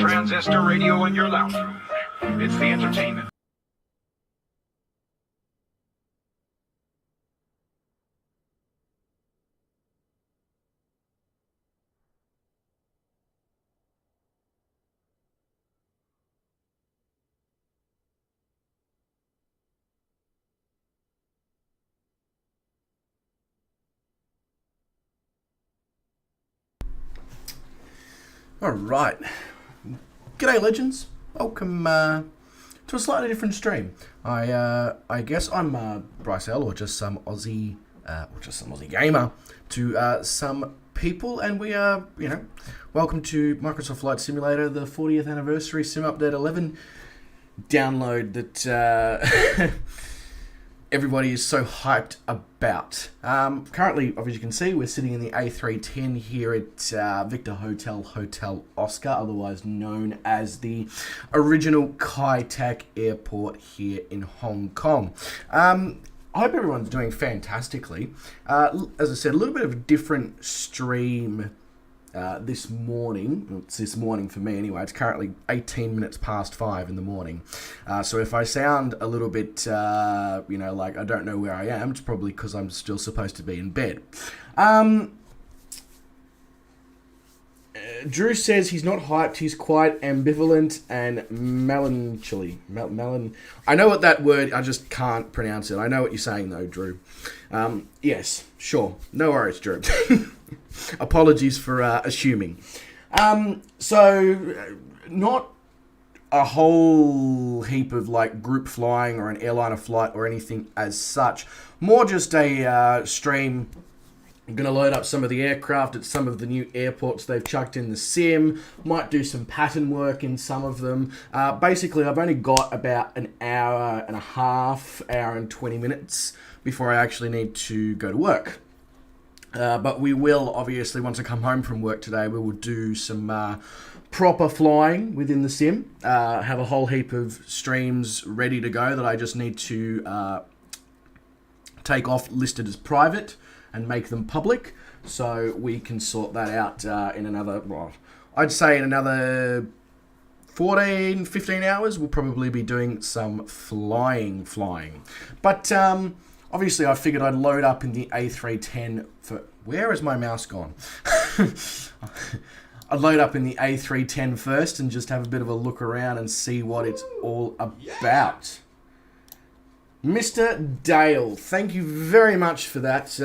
transistor radio in your lounge room. It's the entertainment. Alright, g'day legends, welcome to a slightly different stream. I guess I'm Bryce L, or just some Aussie gamer to some people, and we are, welcome to Microsoft Flight Simulator, the 40th anniversary Sim Update 11 download that everybody is so hyped about. Currently, as you can see, we're sitting in the A310 here at Victor Hotel Oscar, otherwise known as the original Kai Tak Airport here in Hong Kong. I hope everyone's doing fantastically. As I said, a little bit of a different stream this morning. Well, it's this morning for me anyway. It's currently 18 minutes past 5 in the morning. So if I sound a little bit, like I don't know where I am, it's probably because I'm still supposed to be in bed. Drew says he's not hyped, he's quite ambivalent and melancholy. I know what that word, I just can't pronounce it. I know what you're saying though, Drew. Yes, sure. No worries, Drew. Apologies for assuming. So, not a whole heap of like group flying or an airliner flight or anything as such. More just a stream. I'm going to load up some of the aircraft at some of the new airports they've chucked in the sim. Might do some pattern work in some of them. Basically, I've only got about an hour and a half, hour and 20 minutes before I actually need to go to work. But we will, obviously, once I come home from work today, we will do some proper flying within the sim. Have a whole heap of streams ready to go that I just need to take off listed as private and make them public, so we can sort that out in another, well, I'd say in another 14, 15 hours, we'll probably be doing some flying. But obviously I figured I'd load up in the A310 for, where has my mouse gone? I'd load up in the A310 first and just have a bit of a look around and see what it's all about. Mr. Dale, thank you very much for that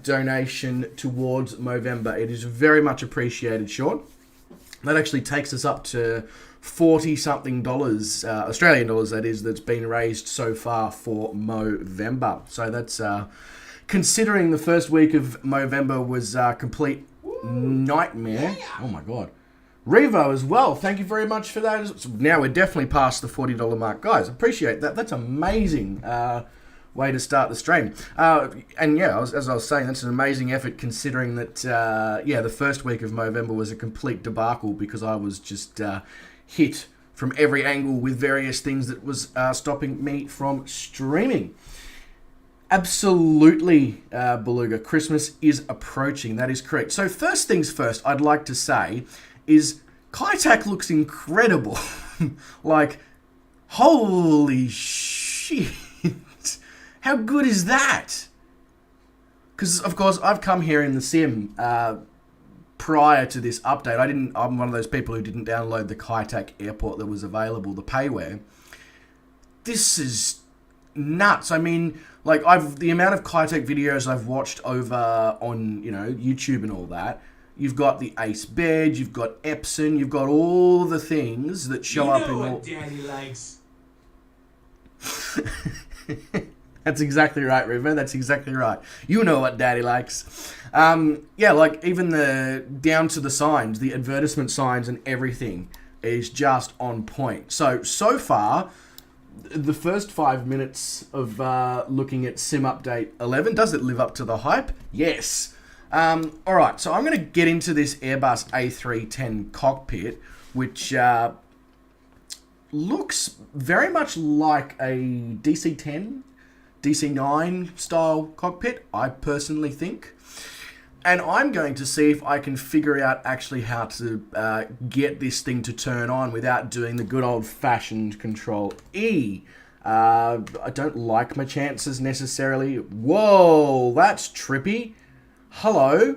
donation towards Movember. It is very much appreciated, Sean. That actually takes us up to $40-something, Australian dollars that is, that's been raised so far for Movember. So that's, considering the first week of Movember was a complete nightmare. Oh my God. Revo as well, thank you very much for that. Now we're definitely past the $40 mark. Guys, appreciate that. That's amazing way to start the stream. And yeah, as I was saying, that's an amazing effort considering that, the first week of Movember was a complete debacle because I was just hit from every angle with various things that was stopping me from streaming. Absolutely, Beluga. Christmas is approaching. That is correct. So first things first, I'd like to say is Kai Tak looks incredible. Like, holy shit. How good is that? Because, of course, I've come here in the sim prior to this update. I'm one of those people who didn't download the Kai Tak airport that was available, the payware. This is nuts. I mean, like, the amount of Kai Tak videos I've watched over on, YouTube and all that. You've got the Ace bed, you've got Epson, you've got all the things that show up in all... what Daddy likes. That's exactly right, River. That's exactly right. You know what Daddy likes. Like even down to the signs, the advertisement signs and everything is just on point. So far, the first 5 minutes of looking at Sim Update 11, does it live up to the hype? Yes. Alright, so I'm going to get into this Airbus A310 cockpit, which looks very much like a DC-10, DC-9 style cockpit, I personally think. And I'm going to see if I can figure out actually how to get this thing to turn on without doing the good old-fashioned Control E. I don't like my chances necessarily. Whoa, that's trippy. Hello.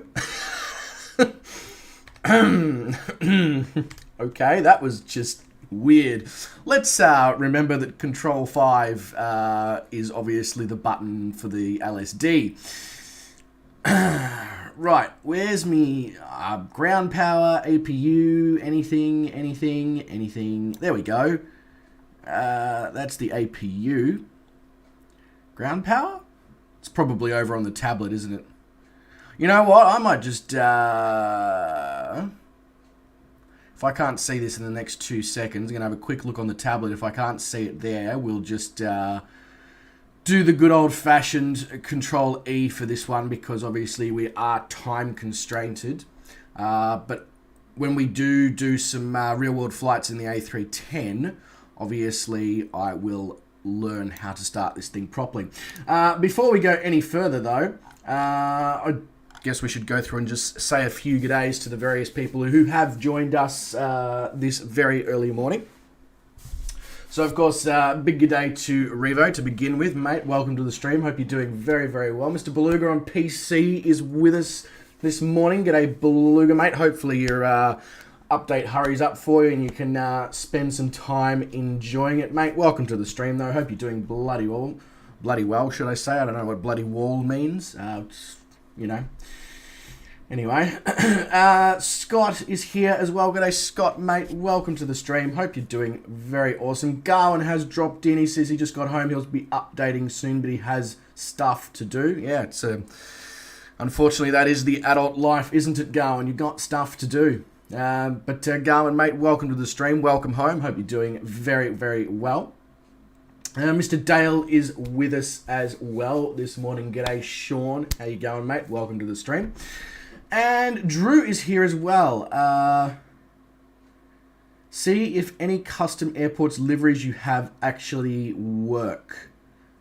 Okay, that was just weird. Let's remember that Control 5 is obviously the button for the LSD. Right, where's me ground power, APU, anything. There we go. That's the APU. Ground power? It's probably over on the tablet, isn't it? You know what? I might just... if I can't see this in the next 2 seconds, I'm going to have a quick look on the tablet. If I can't see it there, we'll just do the good old-fashioned Control E for this one, because obviously we are time constrained. But when we do some real-world flights in the A310, obviously I will learn how to start this thing properly. Before we go any further, though, I guess we should go through and just say a few good days to the various people who have joined us this very early morning. So, of course, big good day to Revo to begin with, mate. Welcome to the stream. Hope you're doing very, very well. Mr. Beluga on PC is with us this morning. G'day, Beluga, mate. Hopefully your update hurries up for you and you can spend some time enjoying it, mate. Welcome to the stream, though. Hope you're doing bloody well, should I say. I don't know what bloody wall means. You know. Anyway, Scott is here as well. G'day, Scott, mate. Welcome to the stream. Hope you're doing very awesome. Gawin has dropped in. He says he just got home. He'll be updating soon, but he has stuff to do. Yeah, it's unfortunately, that is the adult life, isn't it, Gawin? You've got stuff to do. But Gawin, mate, welcome to the stream. Welcome home. Hope you're doing very, very well. Mr. Dale is with us as well this morning. G'day, Sean. How you going, mate? Welcome to the stream. And Drew is here as well. See if any custom airports liveries you have actually work.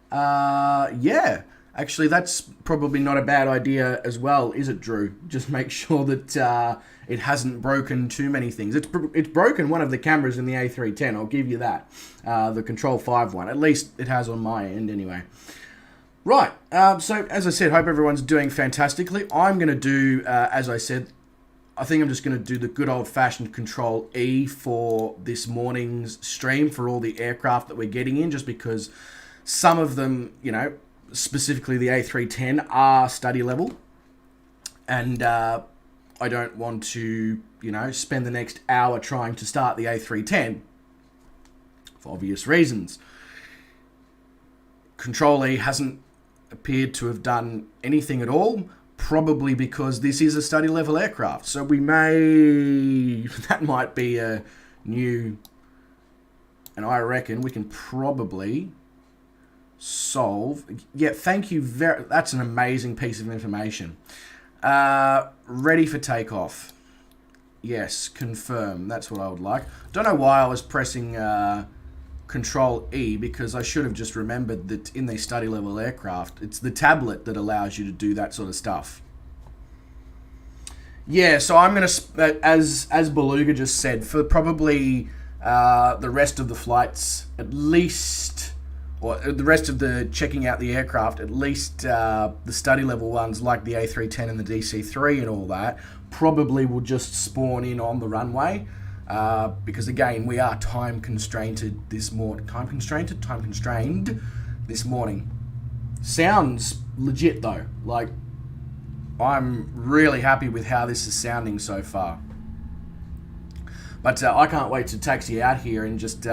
Yeah. Actually, that's probably not a bad idea as well, is it, Drew? Just make sure that it hasn't broken too many things. It's broken one of the cameras in the A310, I'll give you that. The Control 5 one. At least it has on my end anyway. Right, so as I said, hope everyone's doing fantastically. I'm going to do, as I said, I think I'm just going to do the good old-fashioned Control E for this morning's stream for all the aircraft that we're getting in, just because some of them, you know, specifically the A310 are study level, and I don't want to, you know, spend the next hour trying to start the A310 for obvious reasons. Control E hasn't appeared to have done anything at all, probably because this is a study level aircraft, so we may, that might be a new, and I reckon we can probably solve. Yeah, thank you very, that's an amazing piece of information. Ready for takeoff. Yes, confirm. That's what I would like. Don't know why I was pressing Control E, because I should have just remembered that in the study level aircraft, it's the tablet that allows you to do that sort of stuff. Yeah, so I'm going to, as Beluga just said, for probably the rest of the flights, at least, or the rest of the checking out the aircraft, at least the study level ones like the A310 and the DC-3 and all that, probably will just spawn in on the runway. Because again, we are time constrained this morning. Time constrained this morning. Sounds legit though. Like, I'm really happy with how this is sounding so far. But I can't wait to taxi out here and just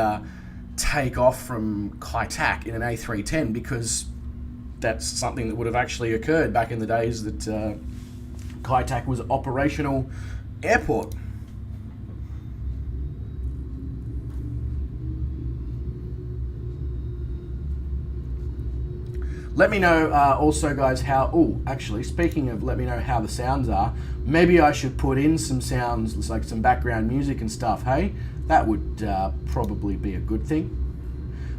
take off from Kai Tak in an A310, because that's something that would have actually occurred back in the days that Kai Tak was an operational airport. Let me know also, guys, how... Oh, actually, speaking of let me know how the sounds are, maybe I should put in some sounds, like some background music and stuff, hey? That would probably be a good thing.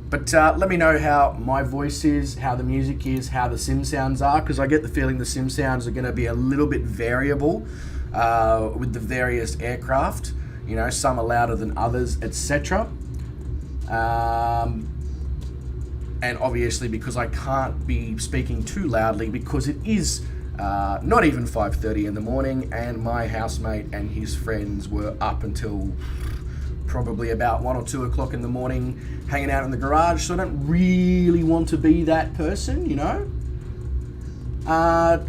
But let me know how my voice is, how the music is, how the sim sounds are, because I get the feeling the sim sounds are going to be a little bit variable with the various aircraft. You know, some are louder than others, etc. And obviously because I can't be speaking too loudly because it is not even 5:30 in the morning, and my housemate and his friends were up until probably about 1 or 2 o'clock in the morning hanging out in the garage, so I don't really want to be that person, you know.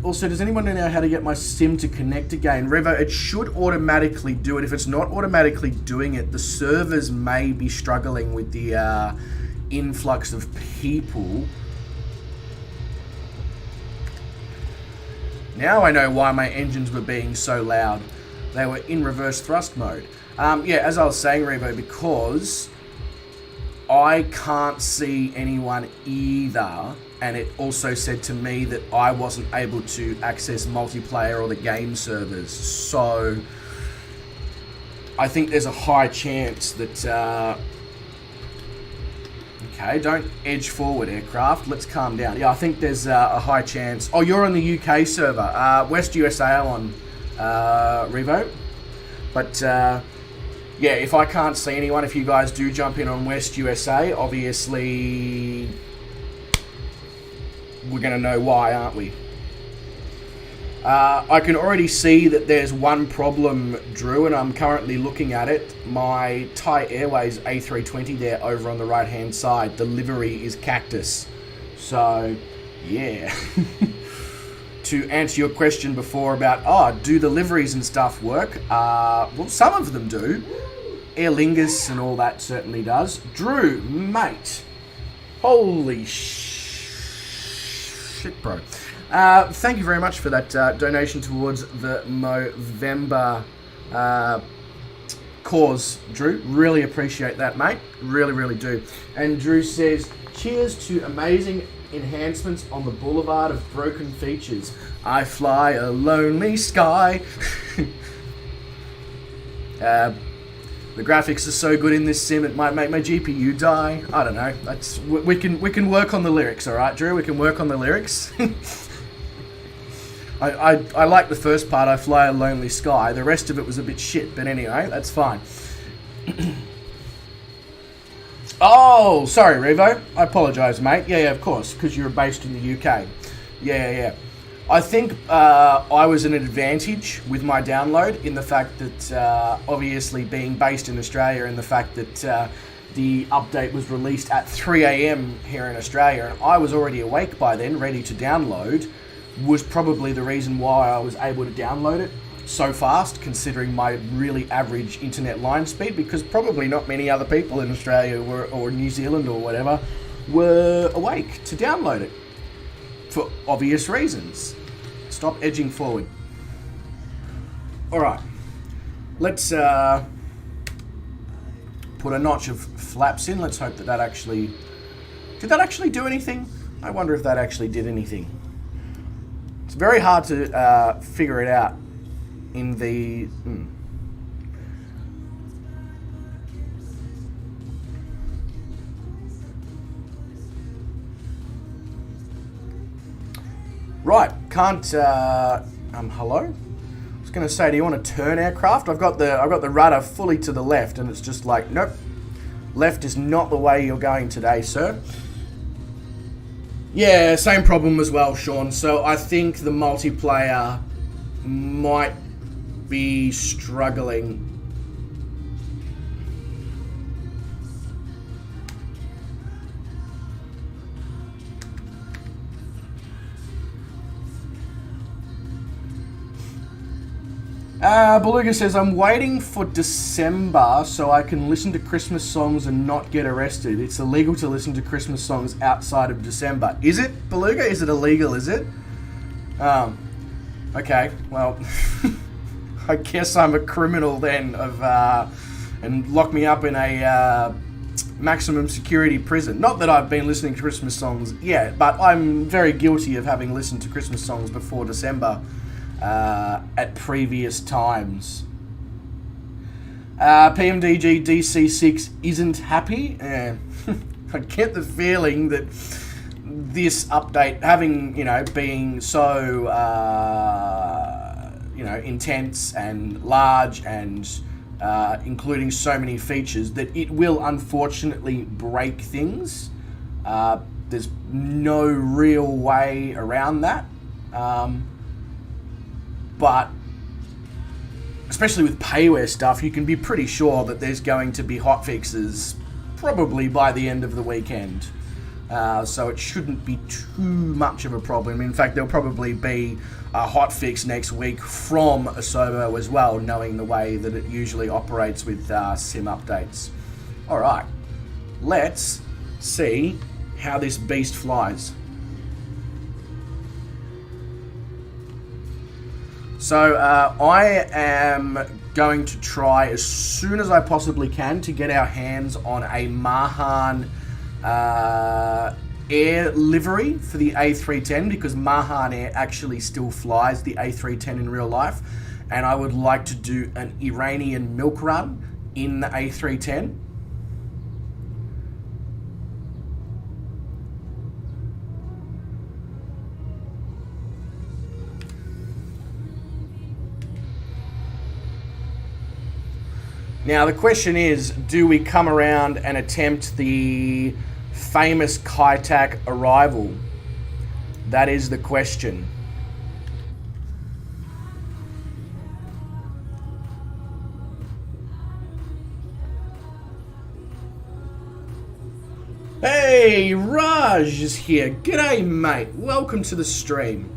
Also, does anyone know how to get my sim to connect again? Revo, it should automatically do it. If it's not automatically doing it, the servers may be struggling with the influx of people. Now I know why my engines were being so loud. They were in reverse thrust mode. Yeah, as I was saying, Revo, because I can't see anyone either, and it also said to me that I wasn't able to access multiplayer or the game servers. So I think there's a high chance that... Okay, don't edge forward, aircraft. Let's calm down. Yeah, I think there's a high chance... Oh, you're on the UK server. West USA on, Revo. But... yeah, if I can't see anyone, if you guys do jump in on West USA, obviously we're going to know why, aren't we? I can already see that there's one problem, Drew, and I'm currently looking at it. My Thai Airways A320 there over on the right-hand side, the livery is cactus. So, yeah. To answer your question before about, do the liveries and stuff work? Well, some of them do. Aer Lingus and all that certainly does. Drew, mate. Holy shit, bro. Thank you very much for that donation towards the Movember cause, Drew. Really appreciate that, mate. Really, really do. And Drew says, cheers to amazing enhancements on the boulevard of broken features. I fly a lonely sky. The graphics are so good in this sim it might make my GPU die. I don't know. That's we can work on the lyrics, all right, Drew. We can work on the lyrics. I like the first part. I fly a lonely sky. The rest of it was a bit shit, but anyway, that's fine. Oh, sorry, Revo. I apologise, mate. Yeah, of course, because you're based in the UK. Yeah. I think I was an advantage with my download in the fact that, obviously, being based in Australia and the fact that the update was released at 3 a.m. here in Australia, and I was already awake by then, ready to download, was probably the reason why I was able to download it so fast, considering my really average internet line speed, because probably not many other people in Australia or New Zealand or whatever were awake to download it for obvious reasons. Stop edging forward. Alright, let's put a notch of flaps in. Let's hope that actually... Did that actually do anything? I wonder if that actually did anything. It's very hard to figure it out in the... Right, can't... hello? I was going to say, do you want to turn aircraft? I've got the rudder fully to the left, and it's just like, nope. Left is not the way you're going today, sir. Yeah, same problem as well, Sean. So I think the multiplayer might be struggling. Beluga says, I'm waiting for December so I can listen to Christmas songs and not get arrested. It's illegal to listen to Christmas songs outside of December. Is it, Beluga? Is it illegal, is it? Okay, well, I guess I'm a criminal then and lock me up in a maximum security prison. Not that I've been listening to Christmas songs yet, but I'm very guilty of having listened to Christmas songs before December. At previous times. PMDG DC6 isn't happy. I get the feeling that this update, having, being so, intense and large and including so many features, that it will unfortunately break things. There's no real way around that. But especially with payware stuff, you can be pretty sure that there's going to be hotfixes probably by the end of the weekend. So it shouldn't be too much of a problem. In fact, there'll probably be a hotfix next week from Asobo as well, knowing the way that it usually operates with sim updates. All right, let's see how this beast flies. So I am going to try as soon as I possibly can to get our hands on a Mahan Air livery for the A310, because Mahan Air actually still flies the A310 in real life, and I would like to do an Iranian milk run in the A310. Now the question is, do we come around and attempt the famous Kaitak arrival? That is the question. Hey, Raj is here. G'day, mate. Welcome to the stream.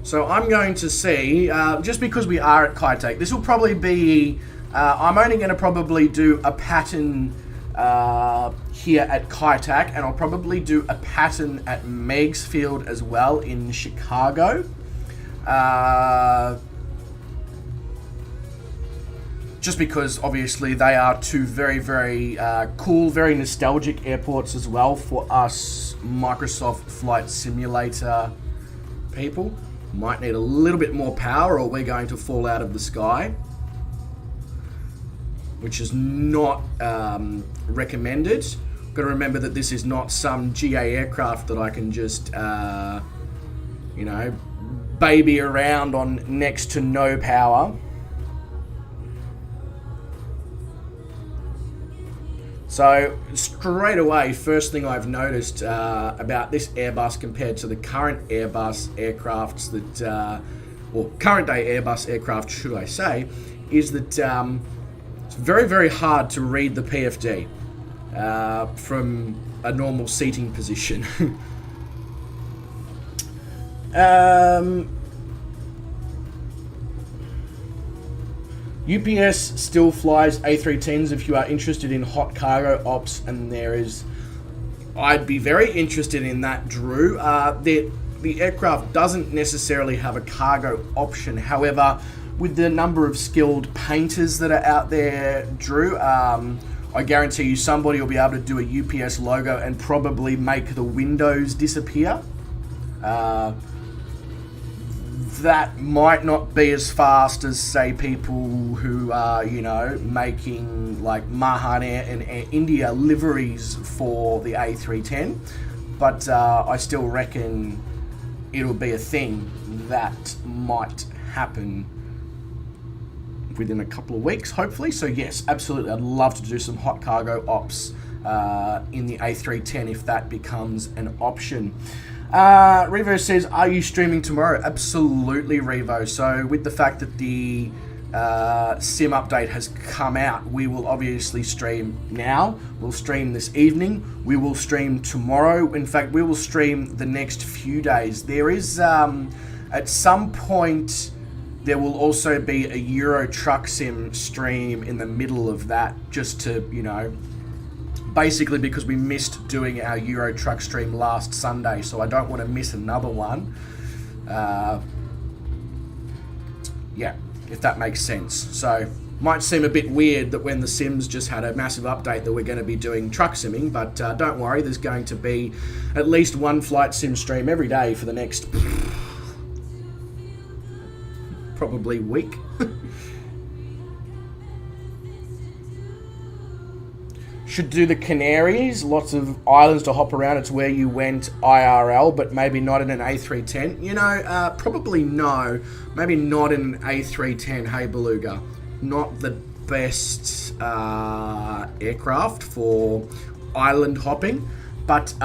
So I'm going to see, just because we are at Kaitak, this will probably be, I'm only going to probably do a pattern here at Kaitak, and I'll probably do a pattern at Megsfield as well in Chicago. Just because obviously they are two very, very cool, very nostalgic airports as well for us Microsoft Flight Simulator people. Might need a little bit more power or we're going to fall out of the sky, which is not recommended. Got to remember that this is not some GA aircraft that I can just, baby around on next to no power. So straight away, first thing I've noticed about this Airbus compared to the current Airbus aircrafts that, or current day Airbus aircraft, should I say, is that it's very, very hard to read the PFD from a normal seating position. UPS still flies A310s if you are interested in hot cargo ops, and I'd be very interested in that, Drew. The aircraft doesn't necessarily have a cargo option. However, with the number of skilled painters that are out there, Drew, I guarantee you somebody will be able to do a UPS logo and probably make the windows disappear. That might not be as fast as, say, people who are, making like Mahan Air and Air India liveries for the A310, but I still reckon it'll be a thing that might happen within a couple of weeks, hopefully. So yes, absolutely, I'd love to do some hot cargo ops in the A310 if that becomes an option. Revo says, are you streaming tomorrow? Absolutely, Revo. So with the fact that the sim update has come out, we will obviously stream now. We'll stream this evening. We will stream tomorrow. In fact, we will stream the next few days. There is, at some point, there will also be a Euro Truck Sim stream in the middle of that, just to, basically because we missed doing our Euro Truck stream last Sunday, so I don't want to miss another one. Yeah, if that makes sense. So, might seem a bit weird that when the Sims just had a massive update that we're going to be doing truck simming, but don't worry, there's going to be at least one flight sim stream every day for the next probably week. should do the Canaries. Lots of islands to hop around. It's where you went IRL, but maybe not in an A310. You know, probably no. Maybe not in an A310. Hey, Beluga. Not the best aircraft for island hopping. But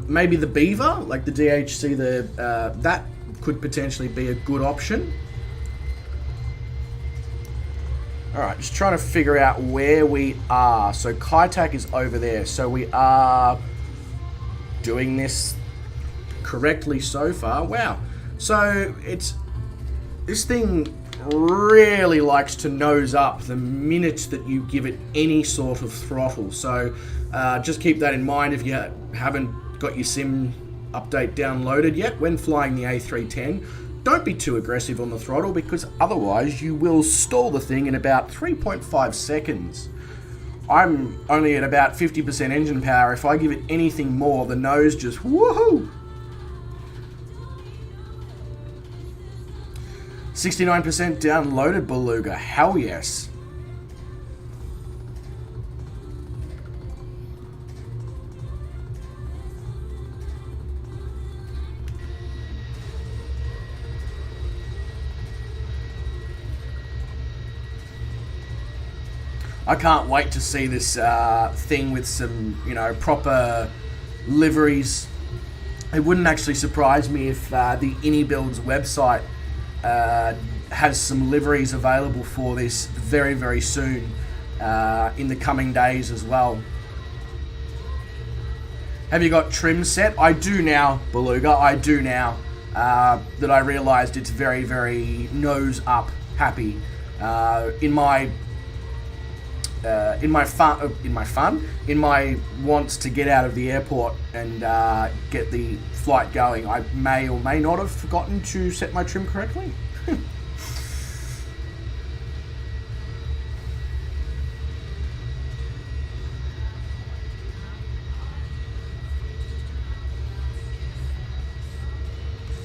maybe the Beaver, like the DHC, that could potentially be a good option. Alright, just trying to figure out where we are. So Kaitak is over there. So we are doing this correctly so far. Wow. So this thing really likes to nose up the minute that you give it any sort of throttle. So just keep that in mind if you haven't got your sim update downloaded yet. When flying the A310, don't be too aggressive on the throttle, because otherwise you will stall the thing in about 3.5 seconds. I'm only at about 50% engine power. If I give it anything more, the nose just woohoo! 69% downloaded, Beluga. Hell yes. I can't wait to see this thing with some, proper liveries. It wouldn't actually surprise me if the InnyBuilds website has some liveries available for this very, very soon in the coming days as well. Have you got trim set? I do now, Beluga. I do now that I realised it's very, very nose up happy. In my wants to get out of the airport and get the flight going, I may or may not have forgotten to set my trim correctly.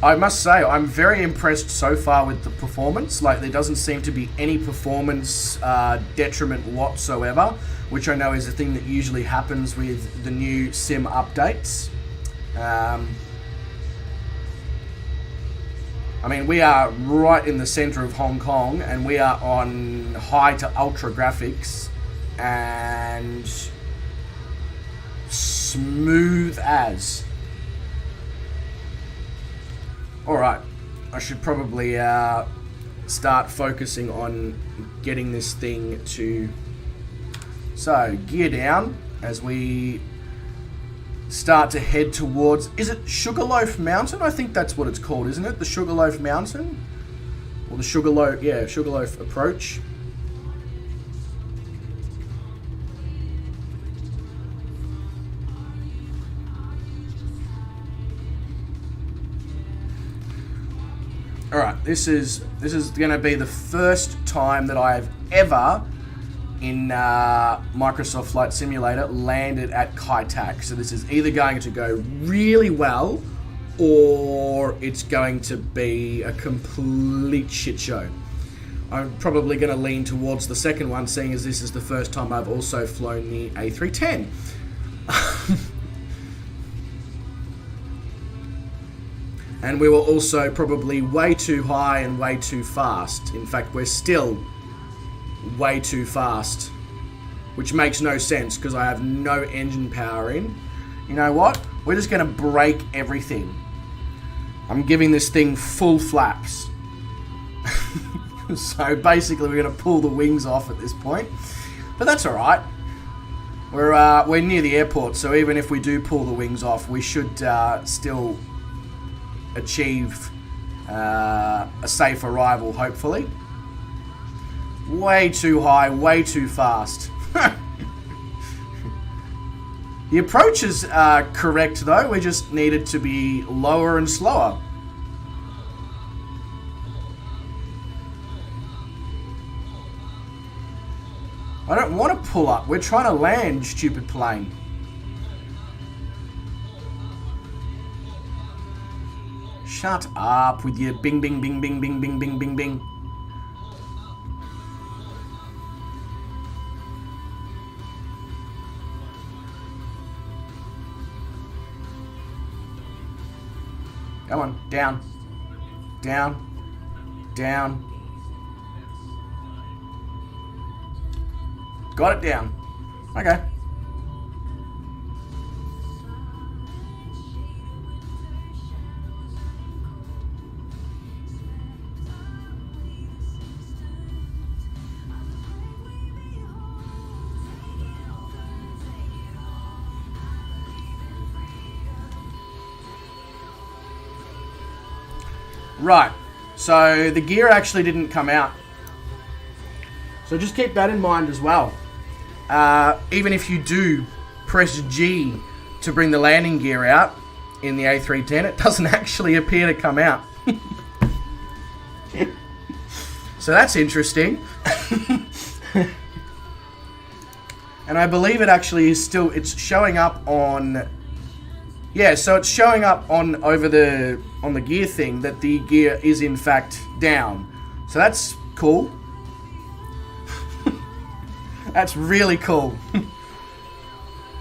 I must say, I'm very impressed so far with the performance. Like, there doesn't seem to be any performance detriment whatsoever, which I know is a thing that usually happens with the new sim updates. I mean, we are right in the center of Hong Kong, and we are on high to ultra graphics, and smooth as. Alright, I should probably start focusing on getting this thing to... So, gear down as we start to head towards... Is it Sugarloaf Mountain? I think that's what it's called, isn't it? The Sugarloaf Mountain? Or the Sugarloaf Approach. Alright, this is going to be the first time that I've ever, in Microsoft Flight Simulator, landed at Kaitak. So this is either going to go really well, or it's going to be a complete shit show. I'm probably going to lean towards the second one, seeing as this is the first time I've also flown the A310. And we were also probably way too high and way too fast. In fact, we're still way too fast, which makes no sense because I have no engine power in. You know what? We're just going to break everything. I'm giving this thing full flaps. So basically we're going to pull the wings off at this point. But that's alright. We're near the airport, so even if we do pull the wings off, we should still achieve a safe arrival, hopefully. Way too high, way too fast. The approach is correct though, we just needed to be lower and slower. I don't want to pull up, we're trying to land, stupid plane. Shut up with your bing, bing, bing, bing, bing, bing, bing, bing, bing. Come on. Down. Down. Down. Got it down. Okay. Right, so the gear actually didn't come out. So just keep that in mind as well. Even if you do press G to bring the landing gear out in the A310, it doesn't actually appear to come out. So that's interesting. And I believe it actually is still, it's showing up on, yeah, so it's showing up on the gear thing that the gear is in fact down. So that's cool. That's really cool.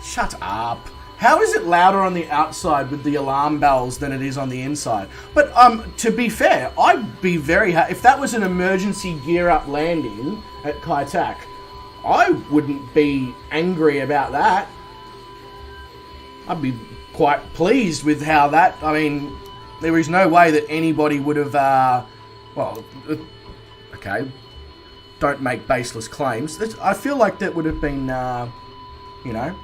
Shut up. How is it louder on the outside with the alarm bells than it is on the inside? But to be fair, I'd be very happy if that was an emergency gear up landing at Kai Tak. I wouldn't be angry about that. I'd be quite pleased with how that, I mean, there is no way that anybody would have, well, okay, don't make baseless claims. I feel like that would have been, you know,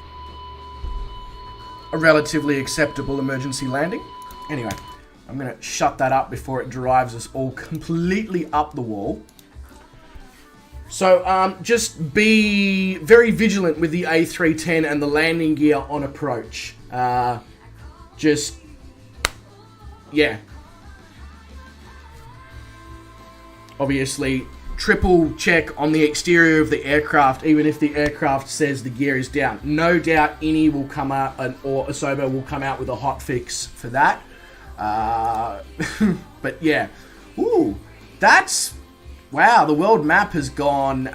a relatively acceptable emergency landing. Anyway, I'm going to shut that up before it drives us all completely up the wall. So just be very vigilant with the A310 and the landing gear on approach. Just, yeah. Obviously, triple check on the exterior of the aircraft, even if the aircraft says the gear is down. No doubt INI will come out, or Asobo will come out with a hot fix for that. But yeah. Ooh, that's... Wow, the world map has gone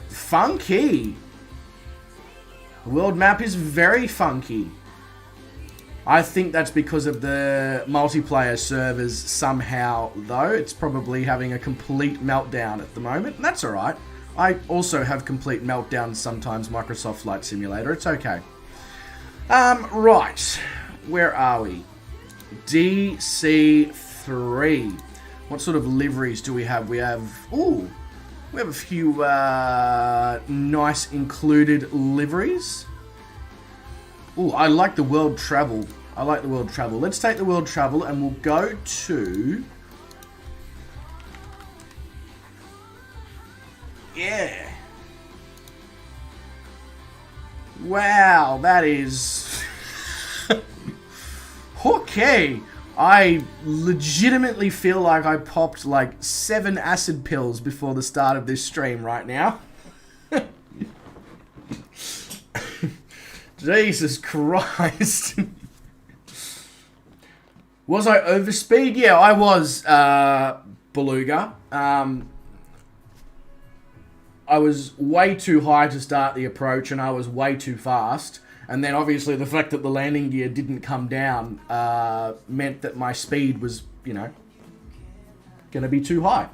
funky. The world map is very funky. I think that's because of the multiplayer servers somehow, though. It's probably having a complete meltdown at the moment, and that's alright. I also have complete meltdowns sometimes, Microsoft Flight Simulator. It's okay. Right. Where are we? DC3. What sort of liveries do we have? We have... Ooh. We have a few nice included liveries. Ooh, I like the world travel. I like the world travel. Let's take the world travel and we'll go to... Yeah. Wow, that is... Okay. I legitimately feel like I popped like 7 acid pills before the start of this stream right now. Jesus Christ. Was I overspeed? Yeah, I was, Beluga. I was way too high to start the approach and I was way too fast. And then obviously the fact that the landing gear didn't come down meant that my speed was, you know, going to be too high.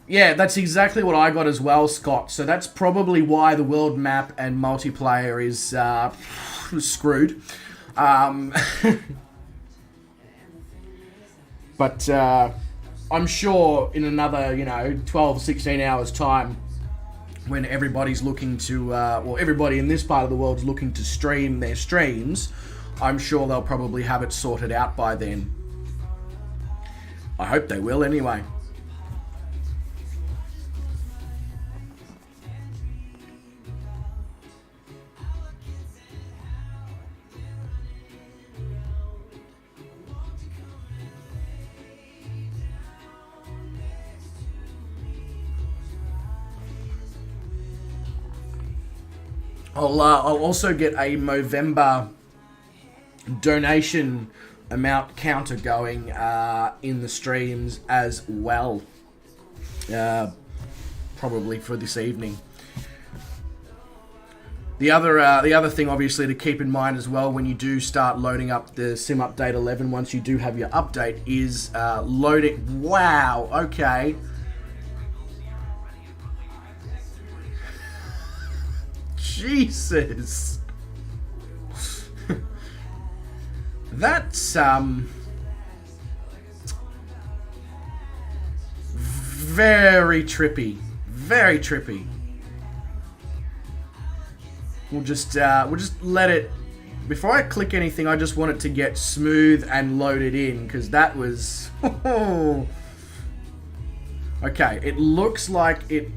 Yeah, that's exactly what I got as well, Scott. So that's probably why the world map and multiplayer is screwed. But I'm sure in another, you know, 12, 16 hours time, when everybody's looking to, well, everybody in this part of the world is looking to stream their streams, I'm sure they'll probably have it sorted out by then. I hope they will anyway. I'll also get a Movember donation amount counter going in the streams as well. Probably for this evening. The other thing, obviously, to keep in mind as well when you do start loading up the Sim Update 11, once you do have your update, is loading. Wow. Okay. Jesus. That's very trippy. Very trippy. We'll just let it. Before I click anything, I just want it to get smooth and loaded in, because that was. Okay, it looks like it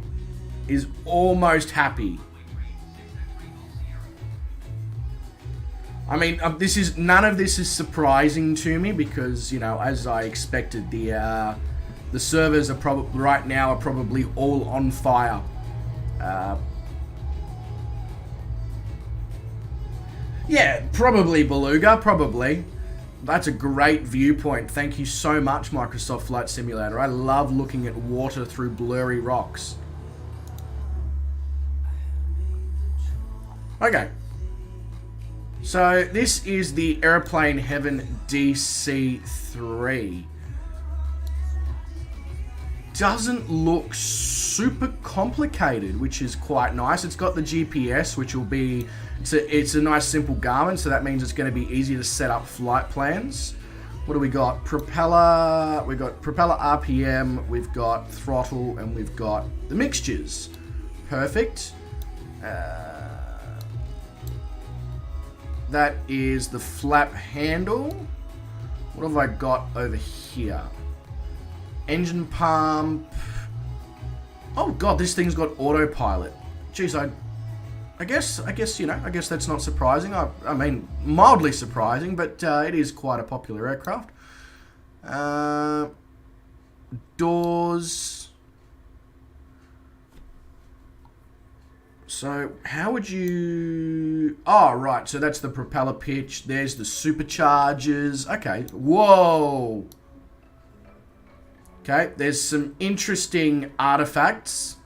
is almost happy. I mean, none of this is surprising to me because, you know, as I expected, the servers are probably all on fire. Yeah, probably Beluga, probably. That's a great viewpoint. Thank you so much, Microsoft Flight Simulator. I love looking at water through blurry rocks. Okay. So, this is the Airplane Heaven DC-3. Doesn't look super complicated, which is quite nice. It's got the GPS, which will be... It's a nice simple Garmin, so that means it's going to be easy to set up flight plans. What do we got? Propeller. We've got propeller RPM. We've got throttle, and we've got the mixtures. Perfect. That is the flap handle. What have I got over here? Engine pump. Oh god, this thing's got autopilot. Jeez, I guess you know. I guess that's not surprising. I mean, mildly surprising, but it is quite a popular aircraft. Doors. So how would you? Oh right, so that's the propeller pitch. There's the superchargers. Okay. Whoa. Okay. There's some interesting artifacts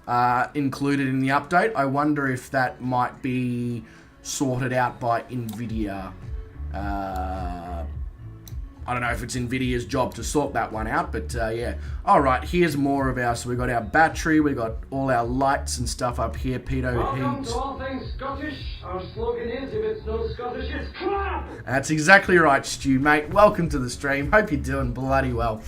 included in the update. I wonder if that might be sorted out by NVIDIA. I don't know if it's NVIDIA's job to sort that one out, but yeah. Alright, here's more of our... So we've got our battery, we've got all our lights and stuff up here. Pedo Welcome heat. to all things Scottish. Our slogan is, if it's no Scottish, it's crap! That's exactly right, Stu, mate. Welcome to the stream. Hope you're doing bloody well.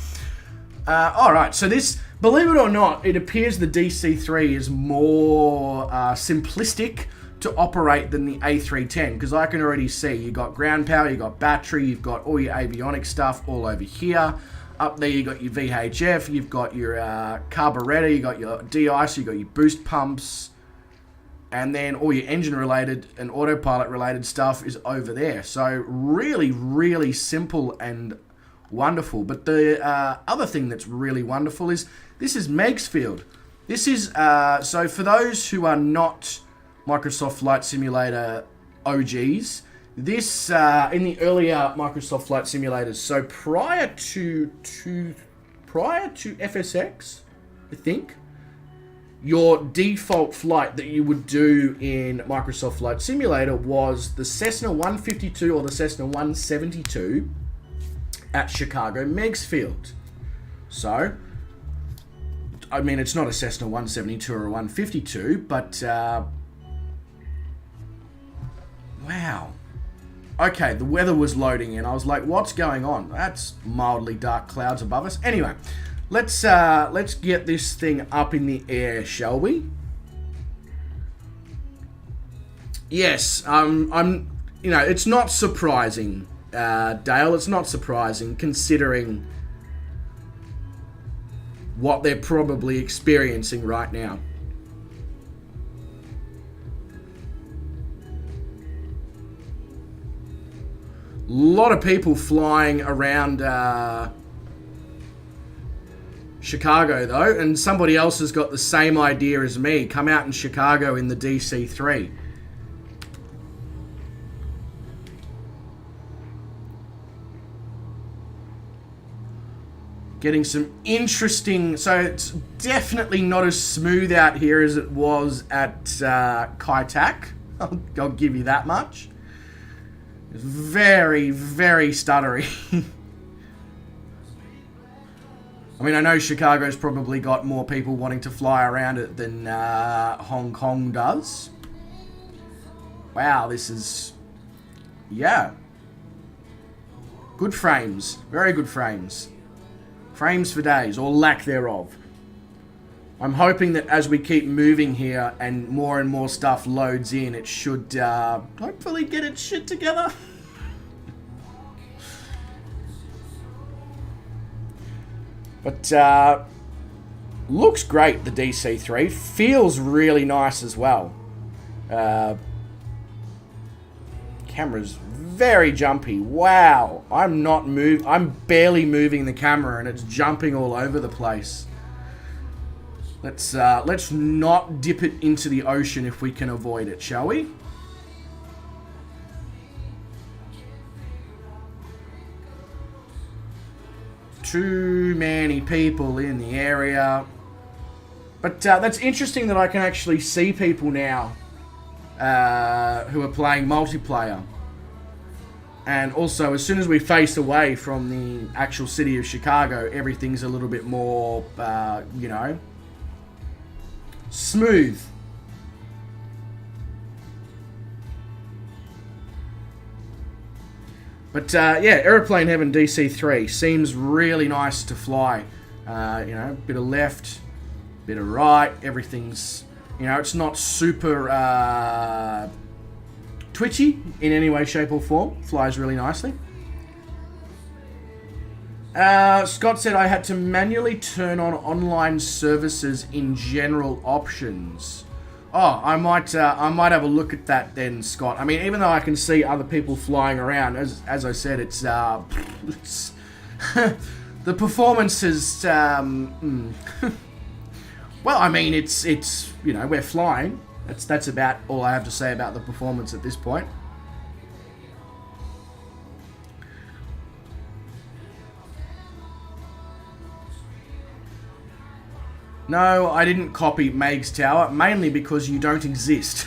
Alright, so this... Believe it or not, it appears the DC-3 is more simplistic to operate than the A310, because I can already see you got ground power, you got battery, you've got all your avionic stuff all over here. Up there you got your VHF, you've got your carburetor, you got your de-ice, you got your boost pumps, and then all your engine related and autopilot related stuff is over there. So really, really simple and wonderful. But the other thing that's really wonderful is this is Megsfield. This is so for those who are not Microsoft Flight Simulator OGs, this in the earlier Microsoft Flight Simulators. So prior to FSX, I think your default flight that you would do in Microsoft Flight Simulator was the Cessna 152 or the Cessna 172 at Chicago Megsfield. So, I mean, it's not a Cessna 172 or a 152, but wow. Okay, the weather was loading in. I was like, what's going on? That's mildly dark clouds above us. Anyway, let's get this thing up in the air, shall we? Yes, I'm you know, it's not surprising, Dale, it's not surprising considering what they're probably experiencing right now. A lot of people flying around Chicago though, and somebody else has got the same idea as me. Come out in Chicago in the DC-3. Getting some interesting... So it's definitely not as smooth out here as it was at Kai Tak. I'll give you that much. It's very, very stuttery. I mean, I know Chicago's probably got more people wanting to fly around it than Hong Kong does. Wow, this is... yeah. Good frames. Very good frames. Frames for days, or lack thereof. I'm hoping that as we keep moving here and more stuff loads in, it should hopefully get its shit together. But looks great, the DC-3. Feels really nice as well. Camera's very jumpy. Wow. I'm barely moving the camera and it's jumping all over the place. Let's not dip it into the ocean if we can avoid it, shall we? Too many people in the area. But that's interesting that I can actually see people now who are playing multiplayer. And also, as soon as we face away from the actual city of Chicago, everything's a little bit more, you know, smooth. But yeah, Aeroplane Heaven DC-3 seems really nice to fly. You know, bit of left, bit of right, everything's, you know, it's not super twitchy in any way, shape or form. Flies really nicely. Scott said I had to manually turn on online services in general options. Oh, I might have a look at that then, Scott. I mean, even though I can see other people flying around, as I said, it's the performance is well, I mean, it's you know, we're flying. That's about all I have to say about the performance at this point. No, I didn't copy Meg's tower, mainly because you don't exist.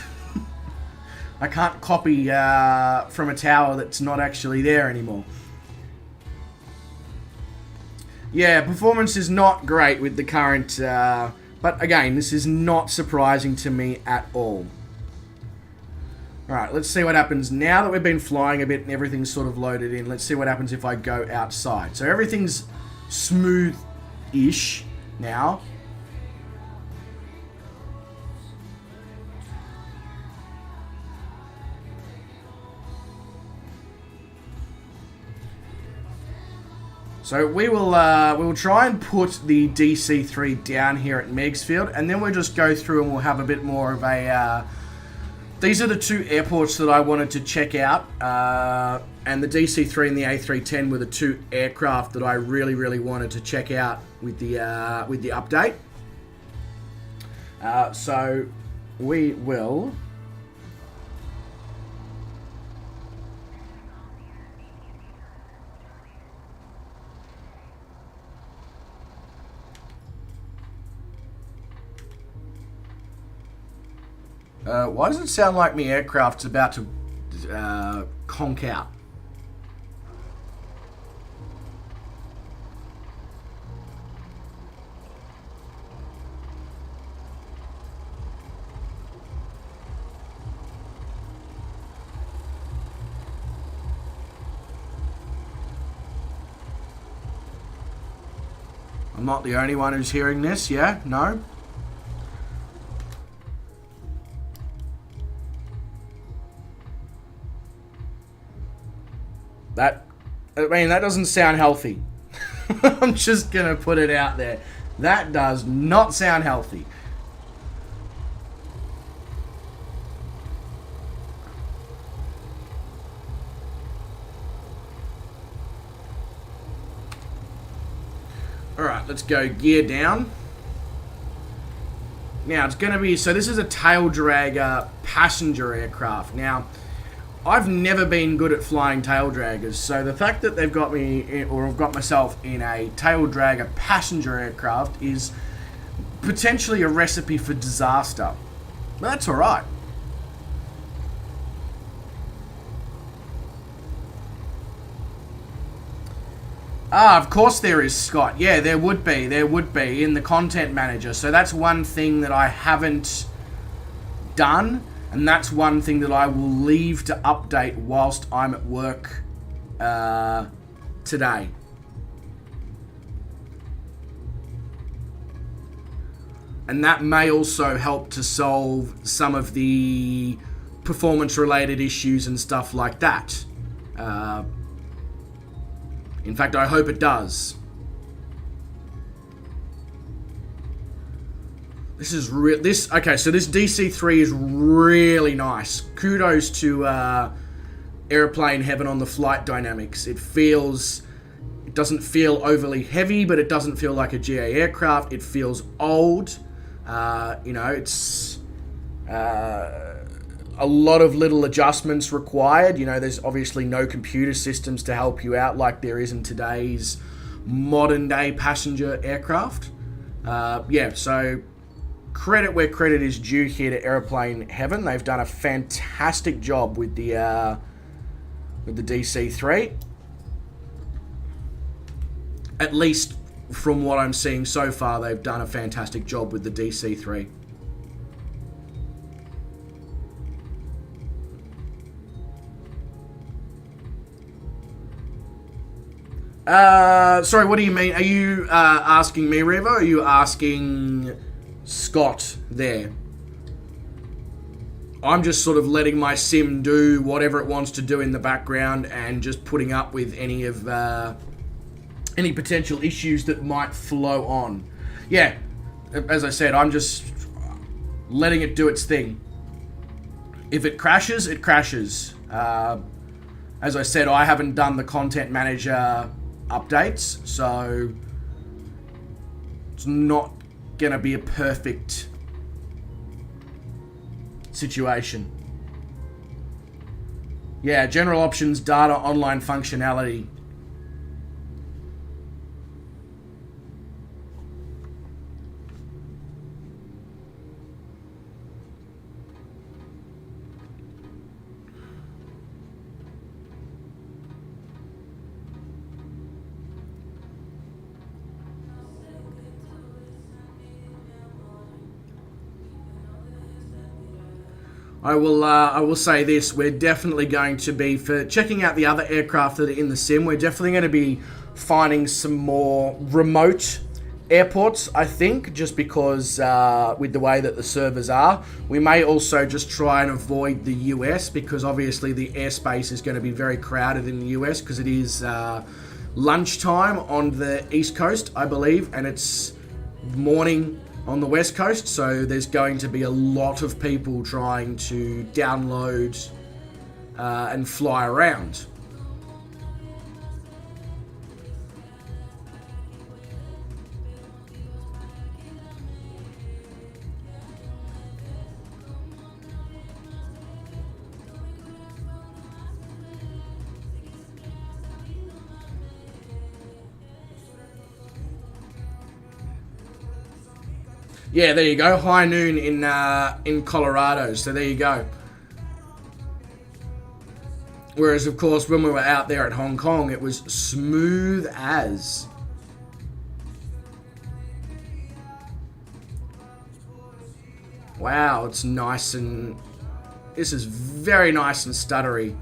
I can't copy from a tower that's not actually there anymore. Yeah, performance is not great with the current, but again, this is not surprising to me at all. Alright, let's see what happens now that we've been flying a bit and everything's sort of loaded in. Let's see what happens if I go outside. So everything's smooth-ish now. So we will try and put the DC-3 down here at Megsfield, and then we'll just go through and we'll have a bit more of a... these are the two airports that I wanted to check out, and the DC-3 and the A310 were the two aircraft that I really wanted to check out with the update. So we will... why does it sound like my aircraft's about to conk out? I'm not the only one who's hearing this, yeah? No? That doesn't sound healthy. I'm just gonna put it out there. That does not sound healthy. Alright, let's go gear down. Now, it's gonna be... So this is a tail dragger passenger aircraft. Now... I've never been good at flying tail draggers, so the fact that they've got me, or I've got myself in a tail dragger passenger aircraft is potentially a recipe for disaster. But that's alright. Ah, of course there is, Scott. Yeah, there would be. There would be in the content manager. So that's one thing that I haven't done. And that's one thing that I will leave to update whilst I'm at work today. And that may also help to solve some of the performance-related issues and stuff like that. In fact, I hope it does. This is okay, so this DC3 is really nice. Kudos to Airplane Heaven on the flight dynamics. It doesn't feel overly heavy, but it doesn't feel like a GA aircraft. It feels old. It's a lot of little adjustments required. There's obviously no computer systems to help you out like there is in today's modern day passenger aircraft. So credit where credit is due here to Airplane Heaven. They've done a fantastic job with the DC3. At least from what I'm seeing so far, they've done a fantastic job with the DC3. Sorry, what do you mean? Are you asking me, Revo? Or are you asking Scott there? I'm just sort of letting my sim do whatever it wants to do in the background and just putting up with any potential issues that might flow on. Yeah, as I said, I'm just letting it do its thing. If it crashes, it crashes. As I said, I haven't done the content manager updates, so it's not gonna be a perfect situation. Yeah, general options, data, online functionality. I will say this, we're definitely going to be, for checking out the other aircraft that are in the sim, we're definitely going to be finding some more remote airports, I think, just because with the way that the servers are. We may also just try and avoid the US, because obviously the airspace is going to be very crowded in the US, because it is lunchtime on the East Coast, I believe, and it's morning on the West Coast, so there's going to be a lot of people trying to download and fly around. Yeah, there you go. High noon in Colorado. So there you go. Whereas, of course, when we were out there at Hong Kong, it was smooth as. Wow, it's nice and... This is very nice and stuttery.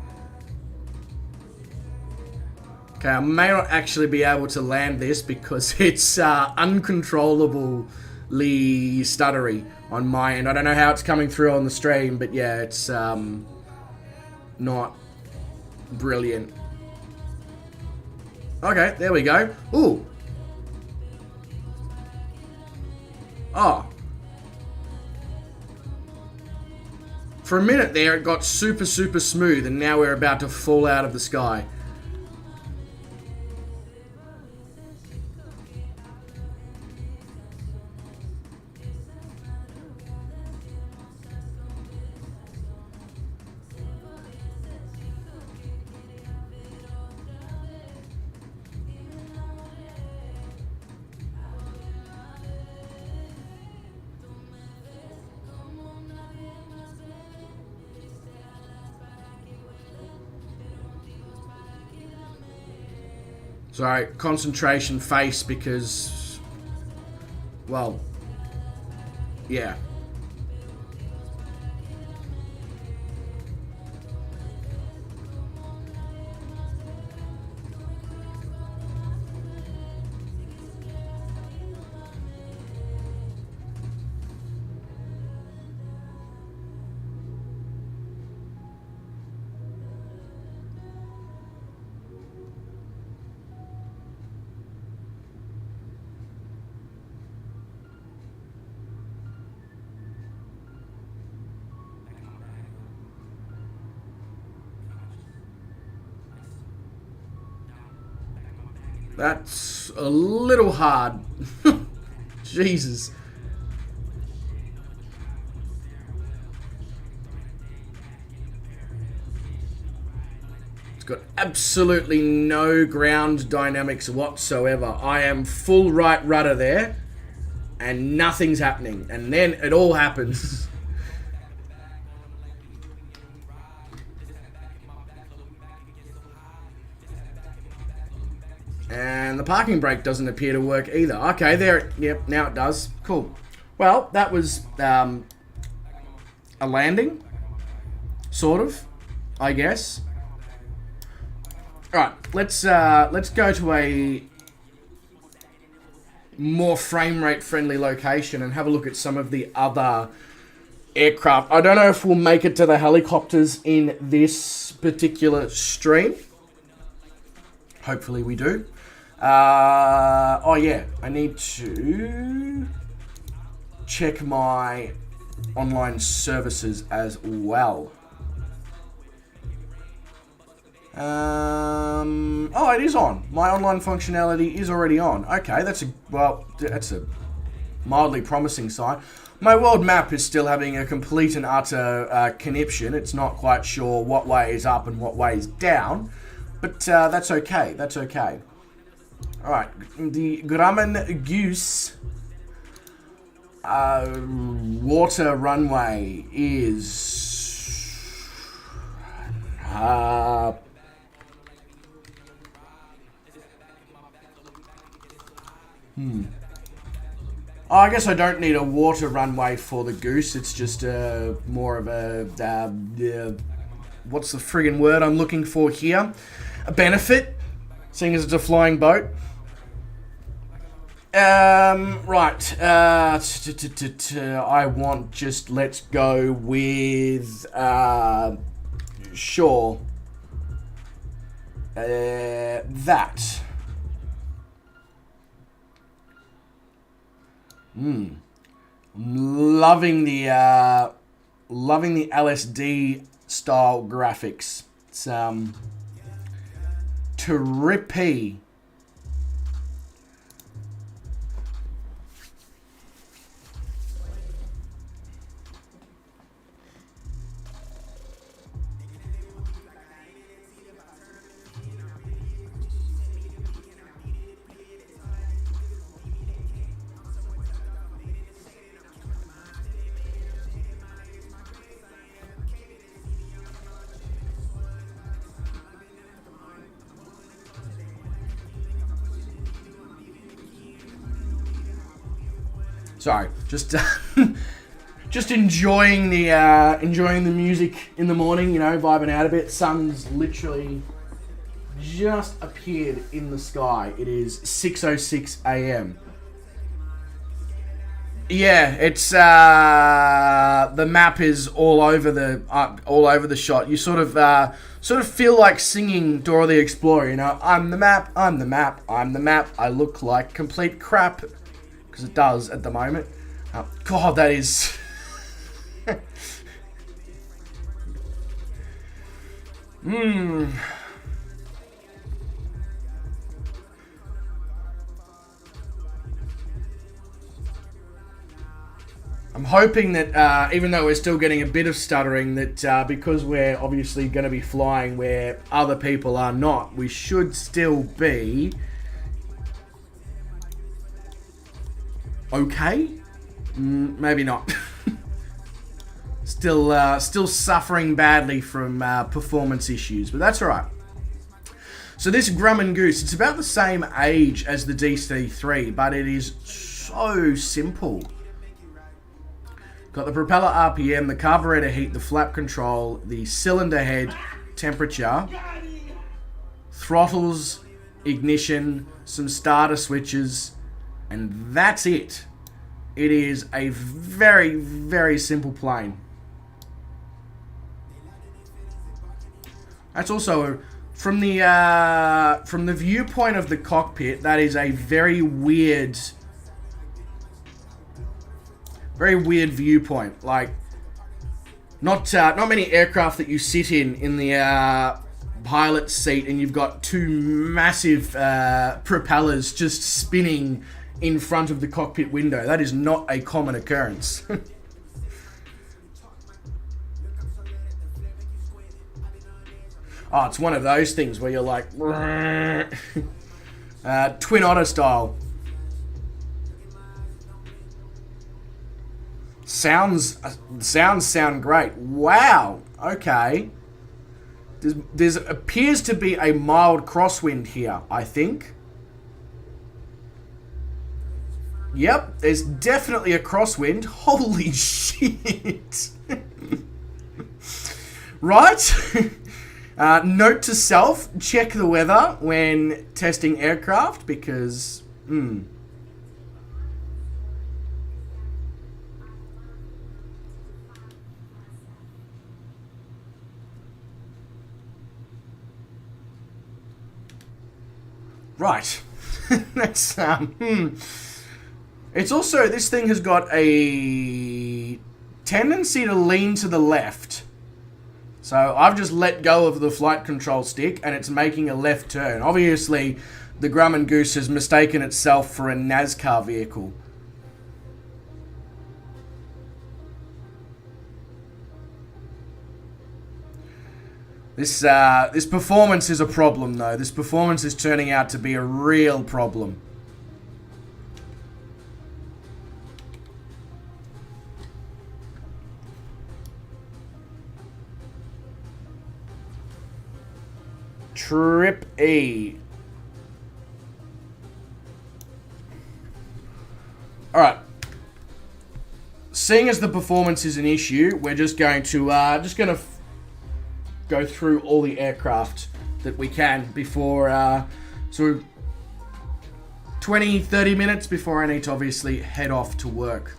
Okay, I may not actually be able to land this because it's uncontrollably stuttery on my end. I don't know how it's coming through on the stream, but yeah, it's not brilliant. Okay, there we go. Ooh. Oh. For a minute there, it got super, super smooth, and now we're about to fall out of the sky. Sorry, concentration face because, well, yeah. That's a little hard. Jesus. It's got absolutely no ground dynamics whatsoever. I am full right rudder there, and nothing's happening. And then it all happens. And the parking brake doesn't appear to work either. Okay, there. Yep, now it does. Cool. Well, that was a landing, sort of, I guess. All right, let's go to a more frame rate friendly location and have a look at some of the other aircraft. I don't know if we'll make it to the helicopters in this particular stream. Hopefully we do. Oh yeah, I need to check my online services as well. Oh, it is on. My online functionality is already on. Okay, that's a mildly promising sign. My world map is still having a complete and utter conniption. It's not quite sure what way is up and what way is down, but that's okay. That's okay. All right, the Grumman Goose water runway is oh, I guess I don't need a water runway for the Goose. It's just more of a what's the friggin' word I'm looking for here? A benefit, seeing as it's a flying boat. Right. I want just, let's go with, sure. That. Loving the LSD style graphics. It's, trippy. Sorry, just enjoying the music in the morning, you know, vibing out a bit. Sun's literally just appeared in the sky. It is 6:06 a.m. Yeah, it's the map is all over the shot. You sort of feel like singing Dora the Explorer, you know. I'm the map, I'm the map, I'm the map. I look like complete crap. Because it does at the moment. God, that is... I'm hoping that, even though we're still getting a bit of stuttering, that because we're obviously going to be flying where other people are not, we should still be... okay? Maybe not. Still suffering badly from performance issues, but that's alright. So this Grumman Goose, it's about the same age as the DC-3, but it is so simple. Got the propeller RPM, the carburetor heat, the flap control, the cylinder head temperature, throttles, ignition, some starter switches, and that's it. It is a very, very simple plane. That's also from the viewpoint of the cockpit. That is a very weird viewpoint. Like, not many aircraft that you sit in the pilot's seat and you've got two massive propellers just spinning in front of the cockpit window. That is not a common occurrence. Oh, it's one of those things where you're like, Twin Otter style. Sounds sound great. Wow. Okay. There's appears to be a mild crosswind here, I think. Yep, there's definitely a crosswind. Holy shit. Right? Note to self, check the weather when testing aircraft because... Right. That's, It's also, this thing has got a tendency to lean to the left. So I've just let go of the flight control stick and it's making a left turn. Obviously, the Grumman Goose has mistaken itself for a NASCAR vehicle. This performance is a problem, though. This performance is turning out to be a real problem. Trip E. Alright. Seeing as the performance is an issue, we're just going to go through all the aircraft that we can before, so 20-30 minutes before I need to obviously head off to work.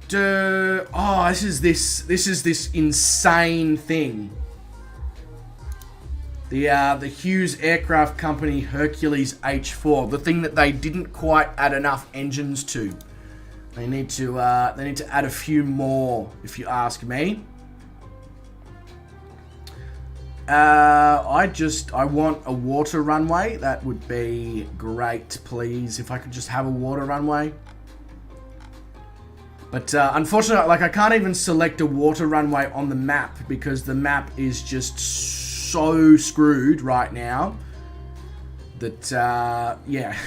This is this insane thing. The Hughes Aircraft Company Hercules H4, the thing that they didn't quite add enough engines to. They need to add a few more, if you ask me. I want a water runway. That would be great, please. If I could just have a water runway. But unfortunately, like, I can't even select a water runway on the map because the map is just so screwed right now that yeah.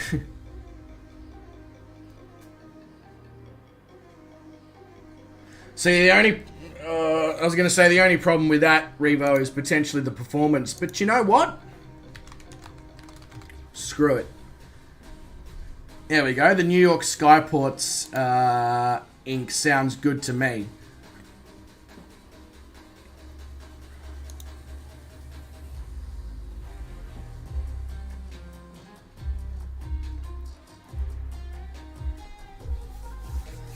See, the only I was going to say the only problem with that, Revo, is potentially the performance. But you know what? Screw it. There we go. The New York Skyports ink sounds good to me.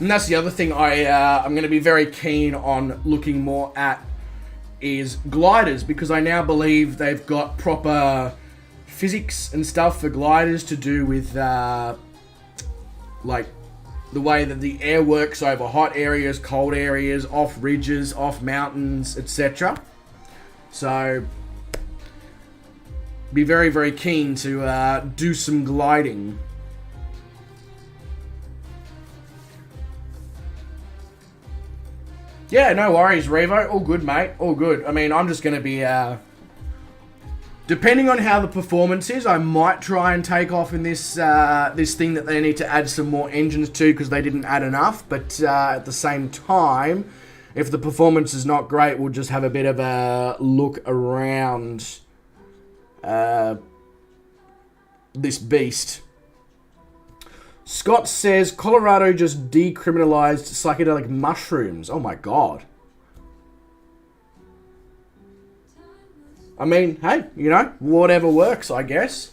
And that's the other thing I'm going to be very keen on looking more at is gliders, because I now believe they've got proper physics and stuff for gliders to do with like the way that the air works over hot areas, cold areas, off ridges, off mountains, etc. So be very, very keen to do some gliding. Yeah, no worries, Revo. All good, mate. All good. I mean, I'm just going to be... depending on how the performance is, I might try and take off in this this thing that they need to add some more engines to because they didn't add enough. But at the same time, if the performance is not great, we'll just have a bit of a look around this beast. Scott says, Colorado just decriminalized psychedelic mushrooms. Oh my god. I mean, hey, you know, whatever works, I guess.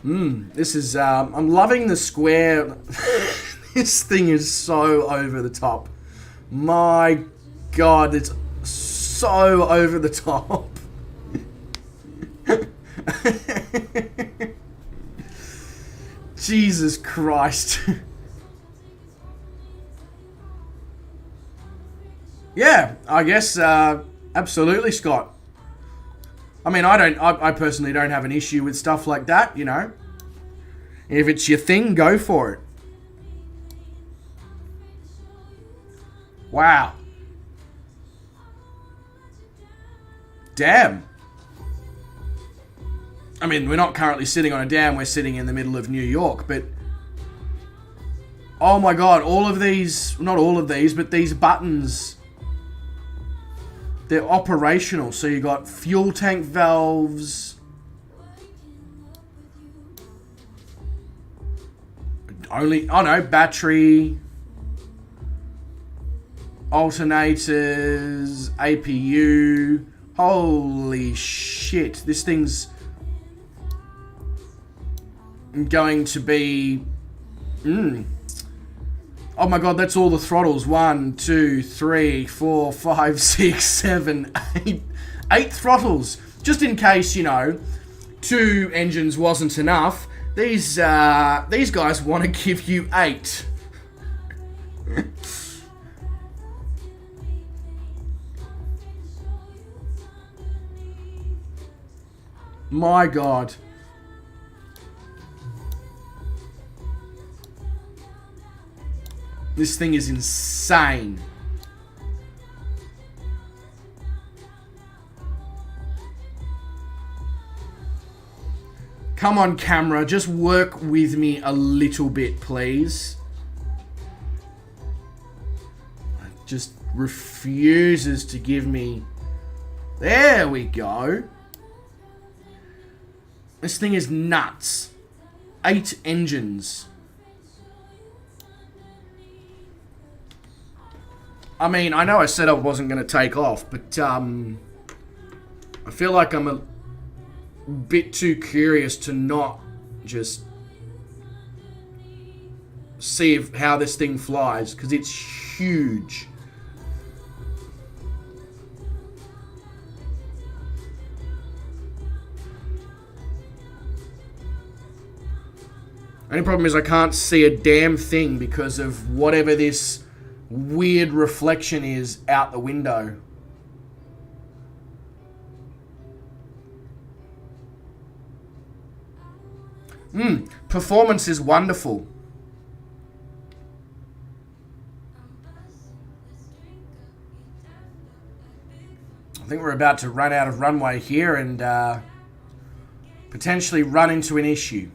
This is, I'm loving the square. This thing is so over the top. My god, it's so over the top. Jesus Christ. Yeah, I guess, absolutely, Scott. I mean, I personally don't have an issue with stuff like that, you know. If it's your thing, go for it. Wow. Damn. I mean, we're not currently sitting on a dam, we're sitting in the middle of New York, but... Oh my god, all of these... Not all of these, but these buttons... They're operational, so you got fuel tank valves... battery... alternators... APU... Holy shit, this thing's... going to be... Oh my god, that's all the throttles. 1, 2, 3, 4, 5, 6, 7, 8. 8 throttles. Just in case, you know, 2 engines wasn't enough. These guys want to give you 8. My god. This thing is insane. Come on, camera, just work with me a little bit, please. It just refuses to give me... There we go. This thing is nuts. 8 engines. I mean, I know I said I wasn't going to take off, but I feel like I'm a bit too curious to not just see how this thing flies, because it's huge. Only problem is I can't see a damn thing because of whatever this weird reflection is out the window. Performance is wonderful. I think we're about to run out of runway here and potentially run into an issue.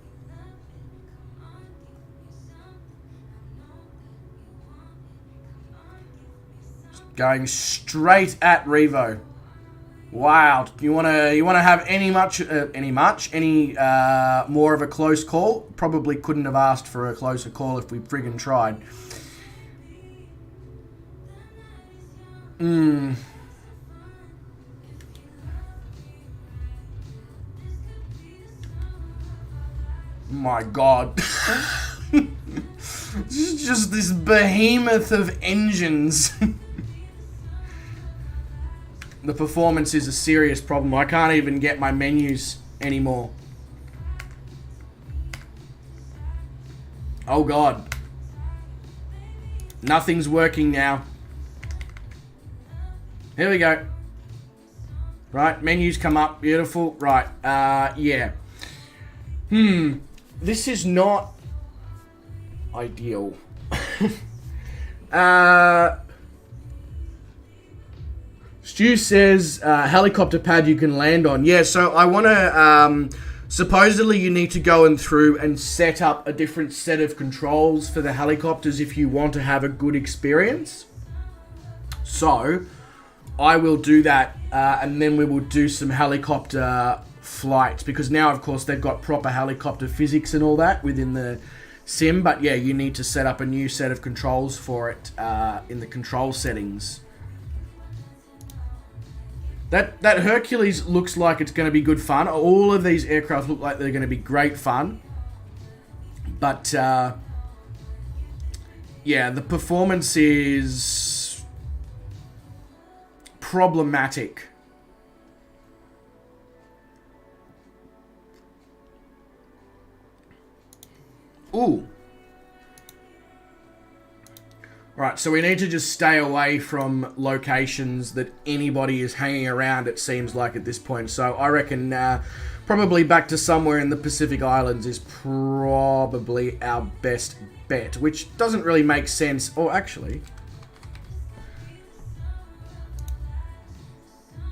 Going straight at Revo. Wow. You wanna have any more of a close call? Probably couldn't have asked for a closer call if we friggin' tried. My god. Just this behemoth of engines. The performance is a serious problem. I can't even get my menus anymore. Oh god. Nothing's working now. Here we go. Right, menus come up. Beautiful. Right, yeah. This is not ideal. Stu says, helicopter pad you can land on. Yeah, so I want to... Supposedly you need to go in through and set up a different set of controls for the helicopters if you want to have a good experience. So I will do that, and then we will do some helicopter flights, because now of course they've got proper helicopter physics and all that within the sim. But yeah, you need to set up a new set of controls for it in the control settings. That Hercules looks like it's going to be good fun. All of these aircraft look like they're going to be great fun. But, yeah, the performance is problematic. Ooh. Right, so we need to just stay away from locations that anybody is hanging around, it seems like, at this point. So I reckon probably back to somewhere in the Pacific Islands is probably our best bet, which doesn't really make sense. Or actually, I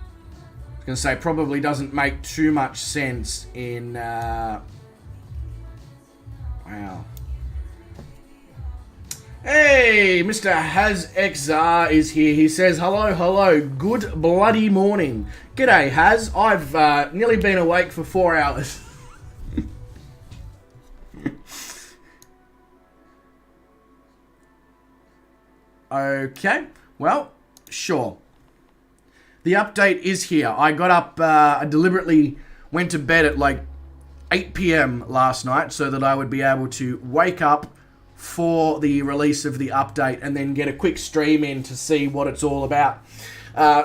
was going to say, probably doesn't make too much sense in... wow. Hey, Mr. HazXR is here. He says, hello, good bloody morning. G'day, Haz. I've nearly been awake for 4 hours. Okay, well, sure. The update is here. I got up, I deliberately went to bed at like 8 p.m. last night so that I would be able to wake up for the release of the update and then get a quick stream in to see what it's all about.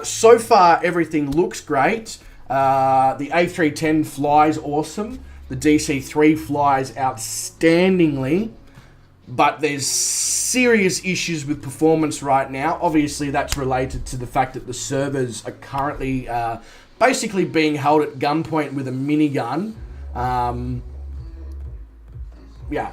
So far, everything looks great. The A310 flies awesome. The DC-3 flies outstandingly. But there's serious issues with performance right now. Obviously, that's related to the fact that the servers are currently basically being held at gunpoint with a minigun. Yeah.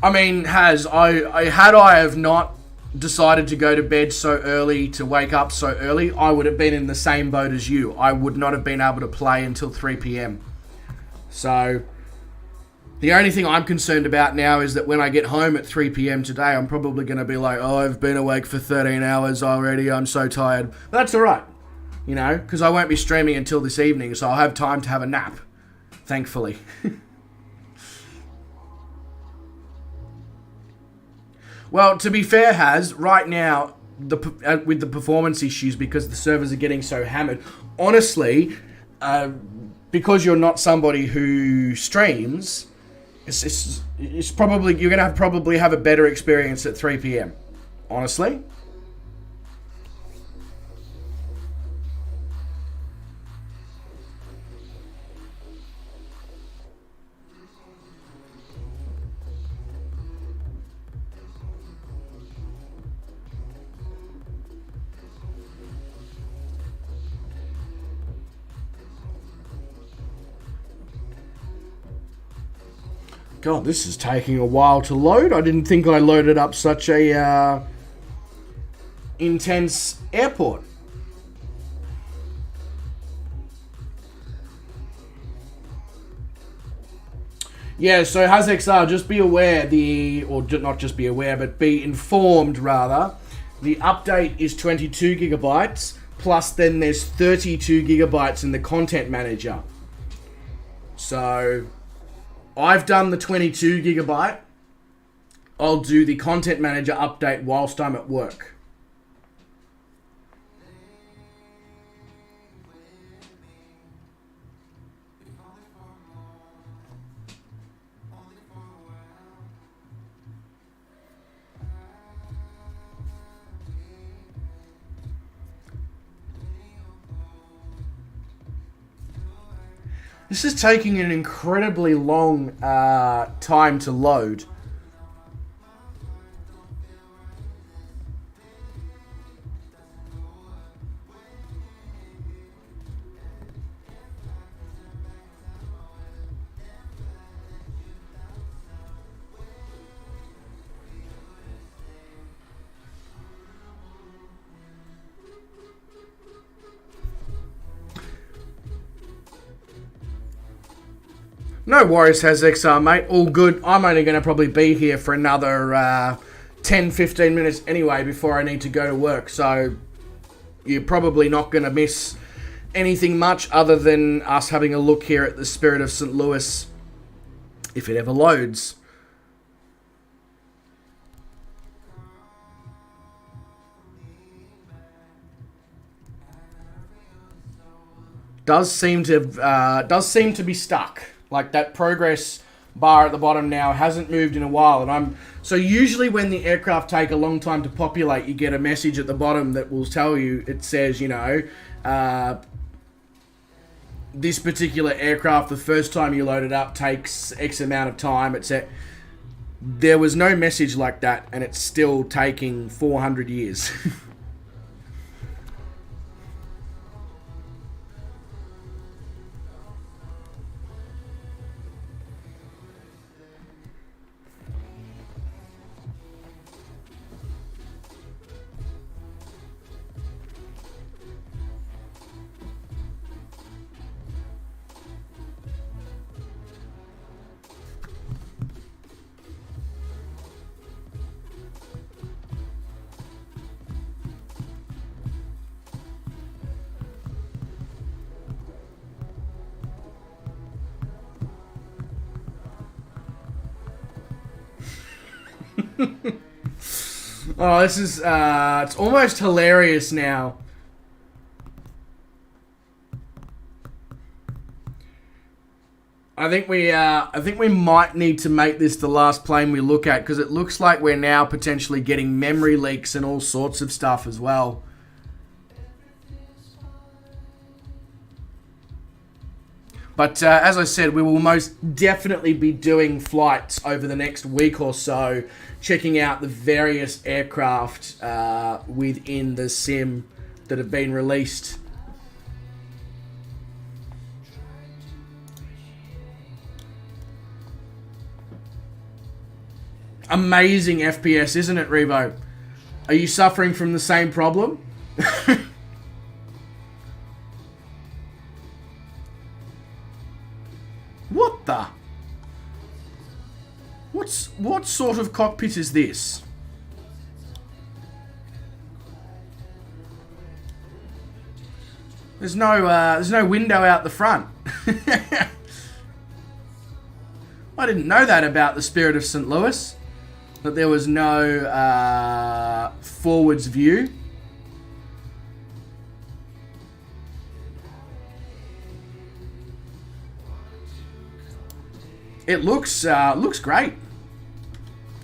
I mean, I have not decided to go to bed so early, to wake up so early, I would have been in the same boat as you. I would not have been able to play until 3 p.m. So, the only thing I'm concerned about now is that when I get home at 3 p.m. today, I'm probably going to be like, oh, I've been awake for 13 hours already, I'm so tired. But that's alright, you know, because I won't be streaming until this evening, so I'll have time to have a nap, thankfully. Well, to be fair, Haz, right now, with the performance issues, because the servers are getting so hammered, honestly, because you're not somebody who streams, it's probably, you're going to probably have a better experience at 3 p.m, honestly. God, this is taking a while to load. I didn't think I loaded up such a intense airport. Yeah, so HazXR, just be aware, or not just be aware, but be informed rather, the update is 22 gigabytes, plus then there's 32 gigabytes in the content manager. So I've done the 22 gigabyte. I'll do the content manager update whilst I'm at work. This is taking an incredibly long time to load. No worries, HasXR, mate. All good. I'm only going to probably be here for another 10, 15 minutes anyway before I need to go to work. So you're probably not going to miss anything much other than us having a look here at the Spirit of St. Louis, if it ever loads. Does seem to be stuck. Like that progress bar at the bottom now hasn't moved in a while, and so usually when the aircraft take a long time to populate, you get a message at the bottom that will tell you, it says, you know, this particular aircraft, the first time you load it up takes X amount of time. There was no message like that, and it's still taking 400 years. Oh, this is, it's almost hilarious now. I think we might need to make this the last plane we look at, because it looks like we're now potentially getting memory leaks and all sorts of stuff as well. But as I said, we will most definitely be doing flights over the next week or so, checking out the various aircraft within the sim that have been released. Amazing FPS, isn't it, Revo? Are you suffering from the same problem? What the? What sort of cockpit is this? There's no window out the front. I didn't know that about the Spirit of St. Louis, that there was no forwards view. It looks great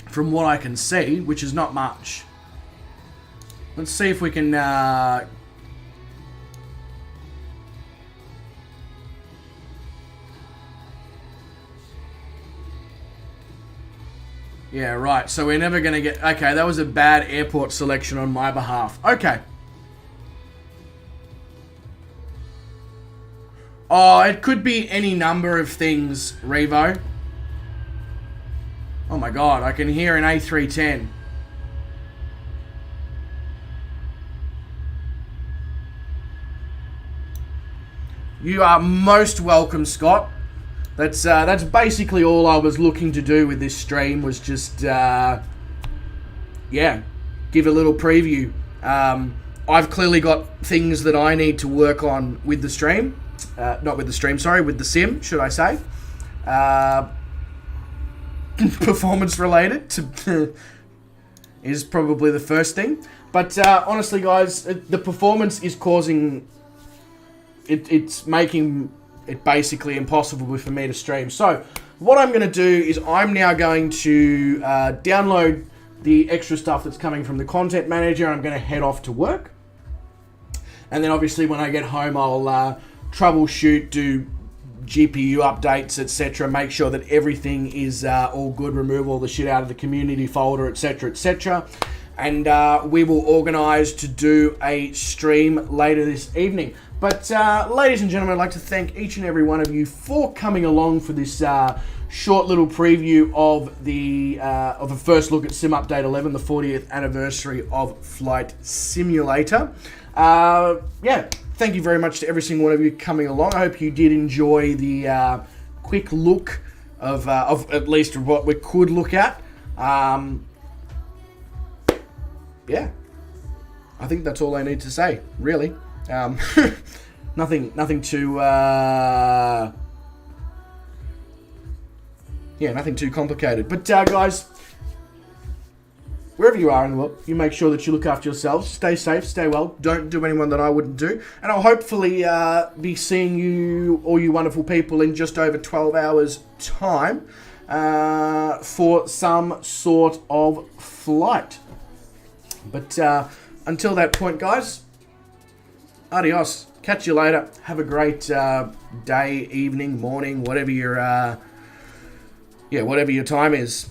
from what I can see, which is not much. Let's see if we can yeah, right. So we're never going to get... Okay, that was a bad airport selection on my behalf. Okay. Oh, it could be any number of things, Revo. Oh my god, I can hear an A310. You are most welcome, Scott. That's basically all I was looking to do with this stream, was just, yeah, give a little preview. I've clearly got things that I need to work on with the stream. Not with the stream, sorry, with the sim, should I say. Performance related is probably the first thing. But honestly, guys, the performance is causing... It's making it basically impossible for me to stream. So what I'm going to do is I'm now going to download the extra stuff that's coming from the content manager. I'm going to head off to work. And then obviously when I get home, I'll troubleshoot, do GPU updates, etc. Make sure that everything is all good. Remove all the shit out of the community folder, etc., etc. And we will organise to do a stream later this evening. But ladies and gentlemen, I'd like to thank each and every one of you for coming along for this short little preview of the first look at Sim Update 11, the 40th anniversary of Flight Simulator. Yeah, thank you very much to every single one of you coming along. I hope you did enjoy the quick look of at least what we could look at. Yeah, I think that's all I need to say, really. Nothing too nothing too complicated. But guys, wherever you are in the world, you make sure that you look after yourselves. Stay safe, stay well. Don't do anyone that I wouldn't do. And I'll hopefully be seeing you, all you wonderful people, in just over 12 hours time for some sort of flight. But until that point, guys, adios. Catch you later. Have a great day, evening, morning, whatever your whatever your time is.